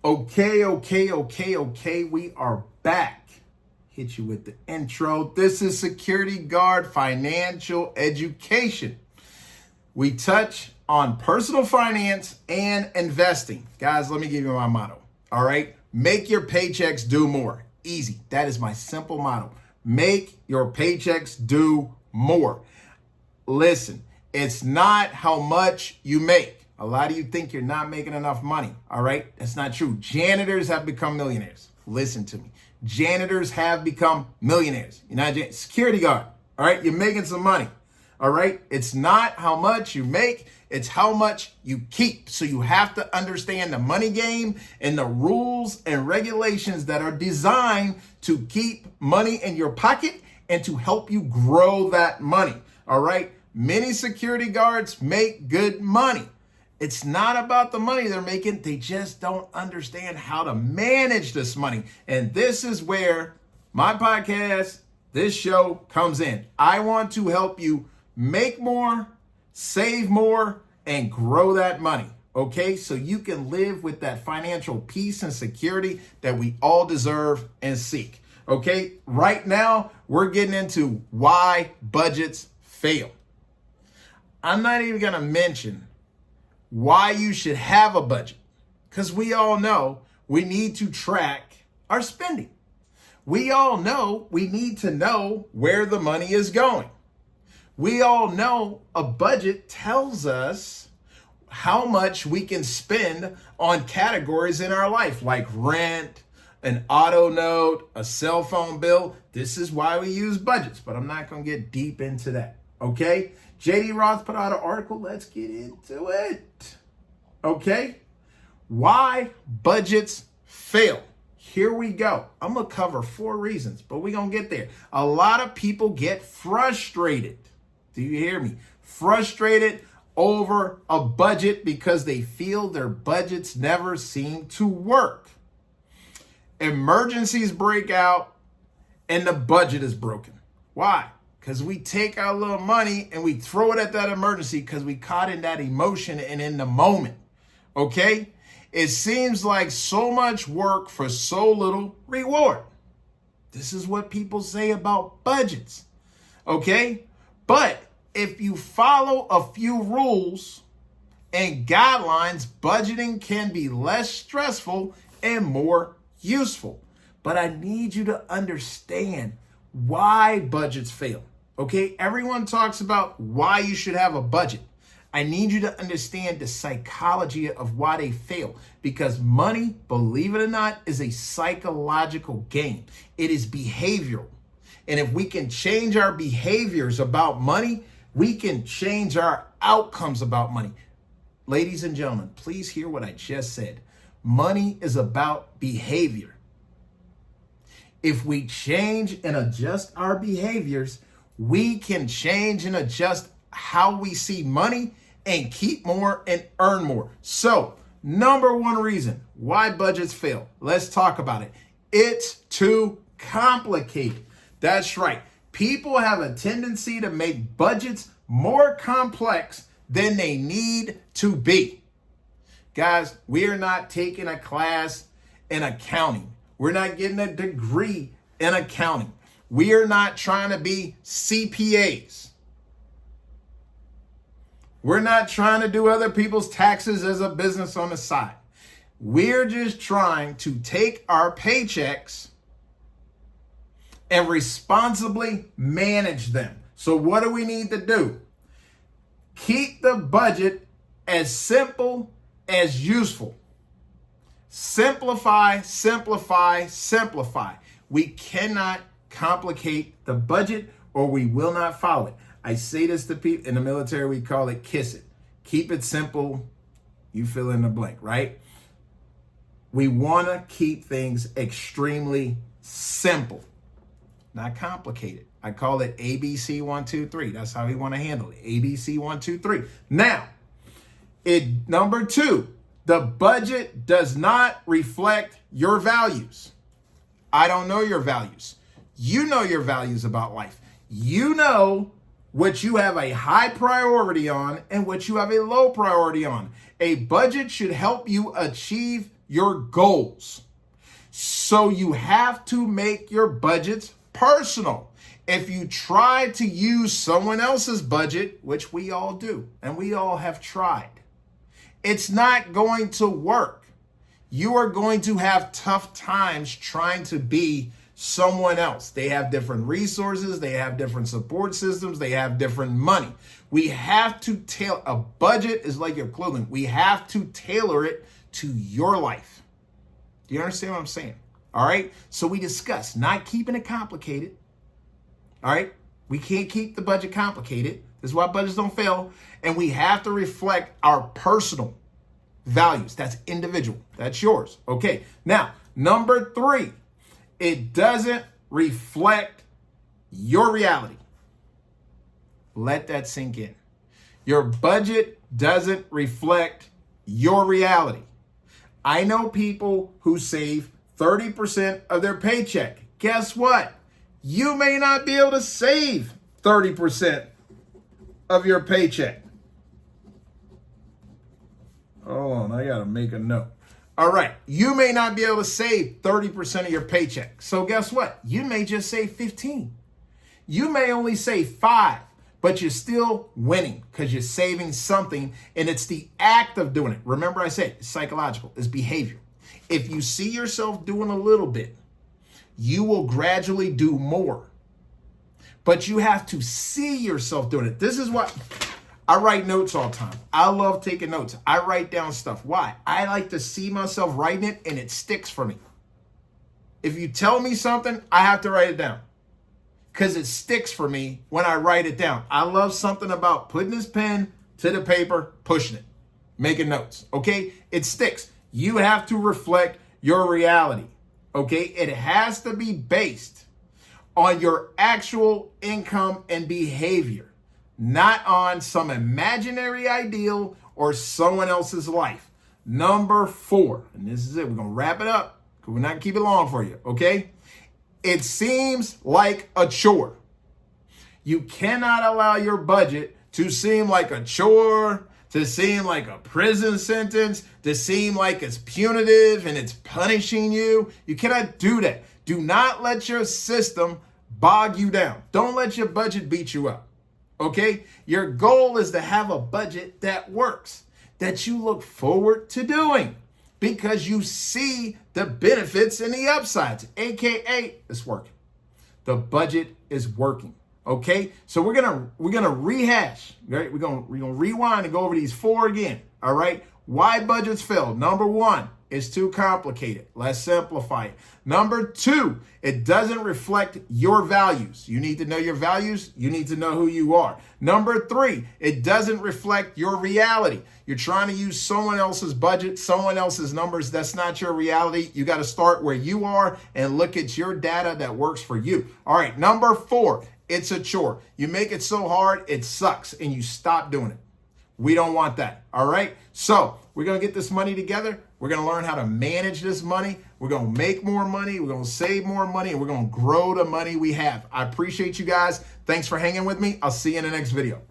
Okay. We are back. Hit you with the intro. This is Security Guard Financial Education. We touch on personal finance and investing. Guys, let me give you my motto. All right. Make your paychecks do more. Easy. That is my simple motto. Make your paychecks do more. Listen, it's not how much you make. A lot of you think you're not making enough money. All right. That's not true. Janitors have become millionaires. Listen to me. Janitors have become millionaires. You're not security guard. All right. You're making some money. All right. It's not how much you make. It's how much you keep. So you have to understand the money game and the rules and regulations that are designed to keep money in your pocket and to help you grow that money. All right. Many security guards make good money. It's not about the money they're making. They just don't understand how to manage this money. And this is where my podcast, this show comes in. I want to help you make more, save more, and grow that money. Okay, so you can live with that financial peace and security that we all deserve and seek. Okay, right now we're getting into why budgets fail. I'm not even going to mention why you should have a budget, because we all know we need to track our spending. We all know we need to know where the money is going. We all know a budget tells us how much we can spend on categories in our life, like rent, an auto note, a cell phone bill. This is why we use budgets, but I'm not going to get deep into that. Okay? JD Roth put out an article. Let's get into it. Okay? Why budgets fail. Here we go. I'm going to cover 4 reasons, but we're going to get there. A lot of people get frustrated. Do you hear me? Frustrated over a budget because they feel their budgets never seem to work. Emergencies break out and the budget is broken. Why? Because we take our little money and we throw it at that emergency because we caught in that emotion and in the moment. Okay? It seems like so much work for so little reward. This is what people say about budgets. Okay? But if you follow a few rules and guidelines, budgeting can be less stressful and more useful. But I need you to understand why budgets fail. Okay, everyone talks about why you should have a budget. I need you to understand the psychology of why they fail, because money, believe it or not, is a psychological game. It is behavioral. And if we can change our behaviors about money, we can change our outcomes about money. Ladies and gentlemen, please hear what I just said. Money is about behavior. If we change and adjust our behaviors, we can change and adjust how we see money and keep more and earn more. So, number 1 reason why budgets fail. Let's talk about it. It's too complicated. That's right. People have a tendency to make budgets more complex than they need to be. Guys, we are not taking a class in accounting. We're not getting a degree in accounting. We are not trying to be CPAs. We're not trying to do other people's taxes as a business on the side. We're just trying to take our paychecks and responsibly manage them. So what do we need to do? Keep the budget as simple as useful. Simplify. We cannot complicate the budget or we will not follow it. I say this to people in the military, we call it kiss it. Keep it simple. You fill in the blank, right? We want to keep things extremely simple, not complicated. I call it ABC 1, 2, 3. That's how we want to handle it. ABC 1, 2, 3. Now, number 2, the budget does not reflect your values. I don't know your values. You know your values about life. You know what you have a high priority on and what you have a low priority on. A budget should help you achieve your goals. So you have to make your budgets personal. If you try to use someone else's budget, which we all do, and we all have tried, it's not going to work. You are going to have tough times trying to be someone else. They have different resources, they have different support systems, they have different money. We have to tailor, a budget is like your clothing. We have to tailor it to your life. Do you understand what I'm saying? All right. So we discussed not keeping it complicated. All right. We can't keep the budget complicated. This is why budgets don't fail. And we have to reflect our personal values. That's individual. That's yours. Okay. Now, number 3, it doesn't reflect your reality. Let that sink in. Your budget doesn't reflect your reality. I know people who save 30% of their paycheck. Guess what? You may not be able to save 30% of your paycheck. Hold on, I gotta make a note. All right, you may not be able to save 30% of your paycheck. So guess what? You may just save 15. You may only save 5, but you're still winning because you're saving something, and it's the act of doing it. Remember I said it's psychological, it's behavior. If you see yourself doing a little bit, you will gradually do more. But you have to see yourself doing it. This is what I write notes all the time. I love taking notes. I write down stuff. Why? I like to see myself writing it, and it sticks for me. If you tell me something, I have to write it down because it sticks for me when I write it down. I love something about putting this pen to the paper, pushing it, making notes. Okay? It sticks. You have to reflect your reality. Okay? It has to be based on your actual income and behavior, not on some imaginary ideal or someone else's life. Number 4, and this is it. We're going to wrap it up because we're not going to keep it long for you. Okay? It seems like a chore. You cannot allow your budget to seem like a chore, to seem like a prison sentence, to seem like it's punitive and it's punishing you. You cannot do that. Do not let your system bog you down. Don't let your budget beat you up. Okay? Your goal is to have a budget that works, that you look forward to doing because you see the benefits and the upsides, AKA it's working. The budget is working. Okay, so we're gonna rehash. Right, we're gonna rewind and go over these 4 again. All right, why budgets fail? Number 1, it's too complicated. Let's simplify it. Number 2, it doesn't reflect your values. You need to know your values. You need to know who you are. Number 3, it doesn't reflect your reality. You're trying to use someone else's budget, someone else's numbers. That's not your reality. You got to start where you are and look at your data that works for you. All right, number 4. It's a chore. You make it so hard, it sucks, and you stop doing it. We don't want that, all right? So we're going to get this money together. We're going to learn how to manage this money. We're going to make more money. We're going to save more money, and we're going to grow the money we have. I appreciate you guys. Thanks for hanging with me. I'll see you in the next video.